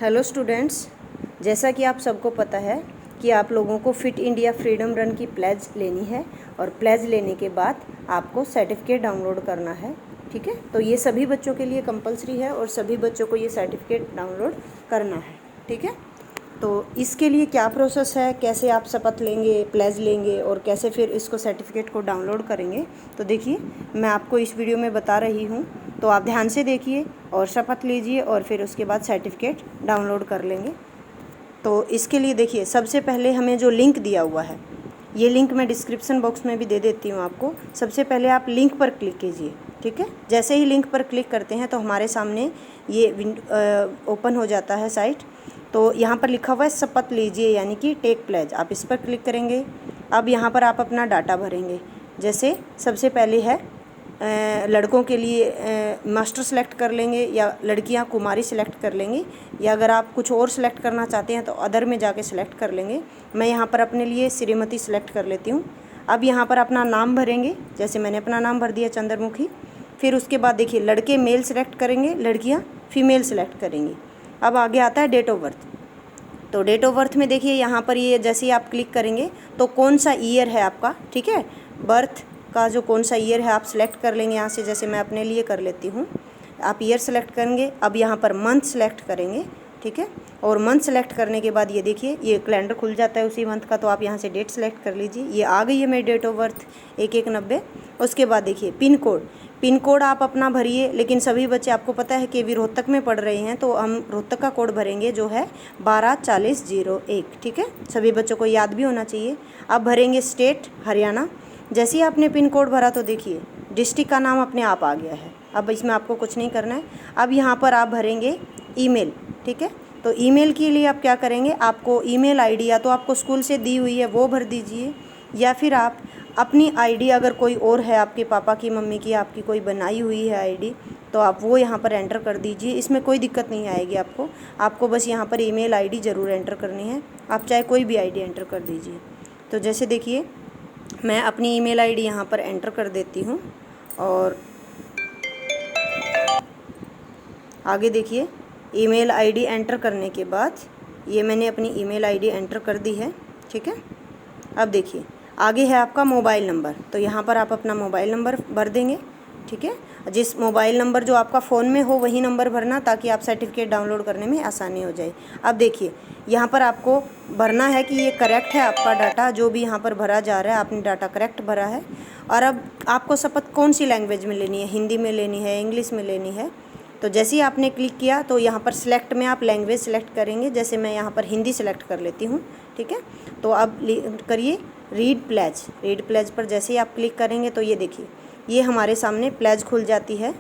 Hello students, जैसा कि आप सबको पता है कि आप लोगों को फिट इंडिया फ्रीडम रन की प्लेज लेनी है और प्लेज लेने के बाद आपको सर्टिफिकेट डाउनलोड करना है। ठीक है, तो ये सभी बच्चों के लिए कंपलसरी है और सभी बच्चों को ये सर्टिफिकेट डाउनलोड करना है। ठीक है, तो इसके लिए क्या प्रोसेस है, कैसे आप शपथ लेंगे, प्लेज लेंगे और कैसे फिर इसको सर्टिफिकेट को डाउनलोड करेंगे, तो देखिए मैं आपको इस वीडियो में बता रही हूँ। तो आप ध्यान से देखिए और शपथ लीजिए और फिर उसके बाद सर्टिफिकेट डाउनलोड कर लेंगे। तो इसके लिए देखिए, सबसे पहले हमें जो लिंक दिया हुआ है, ये लिंक मैं डिस्क्रिप्शन बॉक्स में भी दे देती हूँ आपको। सबसे पहले आप लिंक पर क्लिक कीजिए। ठीक है, जैसे ही लिंक पर क्लिक करते हैं तो हमारे सामने ये ओपन हो जाता है साइट। तो यहाँ पर लिखा हुआ है शपथ लीजिए, यानी कि टेक प्लेज। आप इस पर क्लिक करेंगे। अब यहाँ पर आप अपना डाटा भरेंगे। जैसे सबसे पहले है लड़कों के लिए मास्टर सेलेक्ट कर लेंगे, या लड़कियां कुमारी सेलेक्ट कर लेंगी, या अगर आप कुछ और सेलेक्ट करना चाहते हैं तो अदर में जाके सेलेक्ट कर लेंगे। मैं यहाँ पर अपने लिए श्रीमती सेलेक्ट कर लेती हूँ। अब यहाँ पर अपना नाम भरेंगे, जैसे मैंने अपना नाम भर दिया चंद्रमुखी। फिर उसके बाद देखिए, लड़के मेल सेलेक्ट करेंगे, लड़कियाँ फीमेल सेलेक्ट करेंगी। अब आगे आता है डेट ऑफ बर्थ। तो डेट ऑफ बर्थ में देखिए यहाँ पर ये जैसे ही आप क्लिक करेंगे तो कौन सा ईयर है आपका, ठीक है, बर्थ का जो कौन सा ईयर है आप सेलेक्ट कर लेंगे यहाँ से। जैसे मैं अपने लिए कर लेती हूँ, आप ईयर सेलेक्ट करेंगे। अब यहाँ पर मंथ सेलेक्ट करेंगे। ठीक है, और मंथ सेलेक्ट करने के बाद ये देखिए ये कैलेंडर खुल जाता है उसी मंथ का। तो आप यहाँ से डेट सेलेक्ट कर लीजिए। ये आ गई है मेरी डेट ऑफ बर्थ 1190। उसके बाद देखिए पिन कोड, पिन कोड आप अपना भरिए। लेकिन सभी बच्चे, आपको पता है कि अभी रोहतक में पढ़ रहे हैं, तो हम रोहतक का कोड भरेंगे जो है 124001। ठीक है, सभी बच्चों को याद भी होना चाहिए। अब भरेंगे स्टेट हरियाणा। जैसे ही आपने पिन कोड भरा तो देखिए डिस्ट्रिक्ट का नाम अपने आप आ गया है। अब इसमें आपको कुछ नहीं करना है। अब यहाँ पर आप भरेंगे ईमेल। ठीक है, तो ईमेल के लिए आप क्या करेंगे, आपको ईमेल आईडी या तो आपको स्कूल से दी हुई है वो भर दीजिए, या फिर आप अपनी आईडी, अगर कोई और है आपके पापा की, मम्मी की, आपकी कोई बनाई हुई है आईडी, तो आप वो यहाँ पर एंटर कर दीजिए। इसमें कोई दिक्कत नहीं आएगी आपको बस यहाँ पर ईमेल आईडी ज़रूर एंटर करनी है। आप चाहे कोई भी आईडी एंटर कर दीजिए। तो जैसे देखिए मैं अपनी ईमेल आईडी यहाँ पर एंटर कर देती हूँ और आगे देखिए ईमेल आईडी एंटर करने के बाद ये मैंने अपनी ईमेल आईडी एंटर कर दी है। ठीक है, अब देखिए आगे है आपका मोबाइल नंबर। तो यहाँ पर आप अपना मोबाइल नंबर भर देंगे। ठीक है, जिस मोबाइल नंबर जो आपका फ़ोन में हो वही नंबर भरना, ताकि आप सर्टिफिकेट डाउनलोड करने में आसानी हो जाए। अब देखिए यहाँ पर आपको भरना है कि ये करेक्ट है आपका डाटा, जो भी यहाँ पर भरा जा रहा है आपने डाटा करेक्ट भरा है। और अब आपको शपथ कौन सी लैंग्वेज में लेनी है, हिंदी में लेनी है, इंग्लिश में लेनी है। तो जैसे ही आपने क्लिक किया तो यहाँ पर सिलेक्ट में आप लैंग्वेज सेलेक्ट करेंगे। जैसे मैं यहाँ पर हिंदी सेलेक्ट कर लेती हूँ। ठीक है, तो अब करिए रीड प्लेज। रीड प्लेज पर जैसे ही आप क्लिक करेंगे तो ये देखिए ये हमारे सामने प्लेज खुल जाती है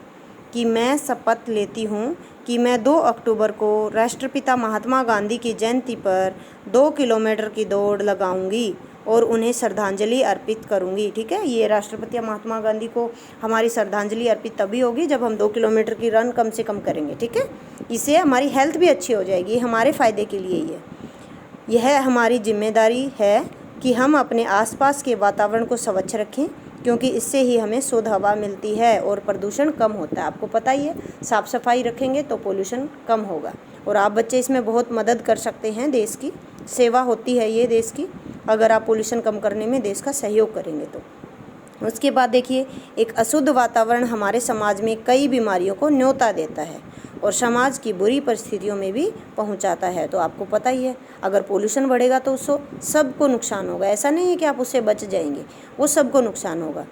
कि मैं शपथ लेती हूँ कि मैं 2 अक्टूबर को राष्ट्रपिता महात्मा गांधी की जयंती पर 2 किलोमीटर की दौड़ लगाऊंगी और उन्हें श्रद्धांजलि अर्पित करूंगी। ठीक है, ये राष्ट्रपिता महात्मा गांधी को हमारी श्रद्धांजलि अर्पित तभी होगी जब हम 2 किलोमीटर की रन कम से कम करेंगे। ठीक है, इससे हमारी हेल्थ भी अच्छी हो जाएगी, हमारे फ़ायदे के लिए ही है। यह हमारी जिम्मेदारी है कि हम अपने आसपास के वातावरण को स्वच्छ रखें, क्योंकि इससे ही हमें शुद्ध हवा मिलती है और प्रदूषण कम होता है। आपको पता ही है, साफ़ सफाई रखेंगे तो पोल्यूशन कम होगा। और आप बच्चे इसमें बहुत मदद कर सकते हैं, देश की सेवा होती है ये देश की, अगर आप पोल्यूशन कम करने में देश का सहयोग करेंगे तो। उसके बाद देखिए एक अशुद्ध वातावरण हमारे समाज में कई बीमारियों को न्योता देता है और समाज की बुरी परिस्थितियों में भी पहुंचाता है। तो आपको पता ही है, अगर पोल्यूशन बढ़ेगा तो उसको सबको नुकसान होगा। ऐसा नहीं है कि आप उससे बच जाएंगे, वो सबको नुकसान होगा।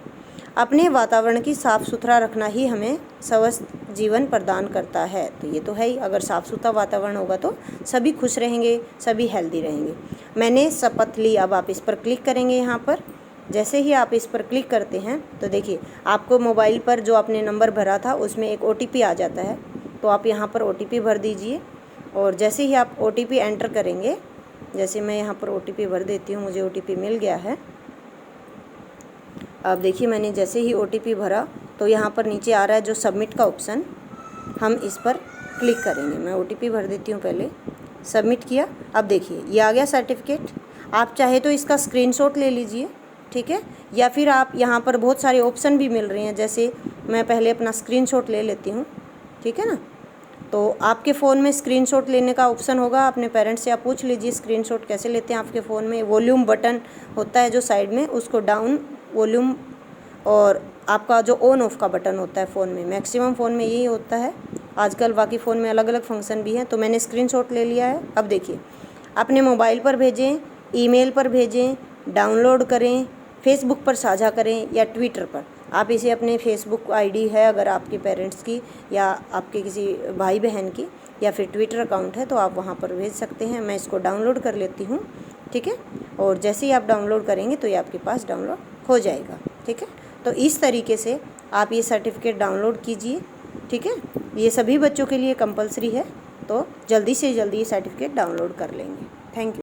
अपने वातावरण की साफ़ सुथरा रखना ही हमें स्वस्थ जीवन प्रदान करता है। तो ये तो है ही, अगर साफ़ सुथरा वातावरण होगा तो सभी खुश रहेंगे, सभी हेल्दी रहेंगे। मैंने शपथ ली। अब आप इस पर क्लिक करेंगे। यहाँ पर जैसे ही आप इस पर क्लिक करते हैं तो देखिए आपको मोबाइल पर जो आपने नंबर भरा था उसमें एक OTP आ जाता है। तो आप यहाँ पर OTP भर दीजिए और जैसे ही आप OTP एंटर करेंगे, जैसे मैं यहाँ पर OTP भर देती हूँ, मुझे OTP मिल गया है। अब देखिए मैंने जैसे ही OTP भरा तो यहाँ पर नीचे आ रहा है जो सबमिट का ऑप्शन, हम इस पर क्लिक करेंगे। मैं OTP भर देती हूँ पहले, सबमिट किया। अब देखिए ये आ गया सर्टिफिकेट। आप चाहे तो इसका स्क्रीनशॉट ले लीजिए। ठीक है, या फिर आप यहाँ पर बहुत सारे ऑप्शन भी मिल रहे हैं, जैसे मैं पहले अपना स्क्रीनशॉट ले लेती हूँ। ठीक है ना, तो आपके फ़ोन में स्क्रीनशॉट लेने का ऑप्शन होगा, अपने पेरेंट्स से आप पूछ लीजिए स्क्रीनशॉट कैसे लेते हैं। आपके फ़ोन में वॉल्यूम बटन होता है जो साइड में, उसको डाउन वॉल्यूम और आपका जो ऑन ऑफ का बटन होता है फ़ोन में, मैक्सिमम फ़ोन में यही होता है। आजकल बाकी फ़ोन में अलग अलग फंक्शन भी हैं। तो मैंने स्क्रीनशॉट ले लिया है। अब देखिए, अपने मोबाइल पर भेजें, ईमेल पर भेजें, डाउनलोड करें, फेसबुक पर साझा करें या ट्विटर पर। आप इसे अपने फेसबुक आईडी है अगर आपके पेरेंट्स की या आपके किसी भाई बहन की, या फिर ट्विटर अकाउंट है तो आप वहाँ पर भेज सकते हैं। मैं इसको डाउनलोड कर लेती हूँ, ठीक है। और जैसे ही आप डाउनलोड करेंगे तो ये आपके पास डाउनलोड हो जाएगा, ठीक है। तो इस तरीके से आप ये सर्टिफिकेट डाउनलोड कीजिए, ठीक है। ये सभी बच्चों के लिए कंपलसरी है, तो जल्दी से जल्दी ये सर्टिफिकेट डाउनलोड कर लेंगे। Thank you.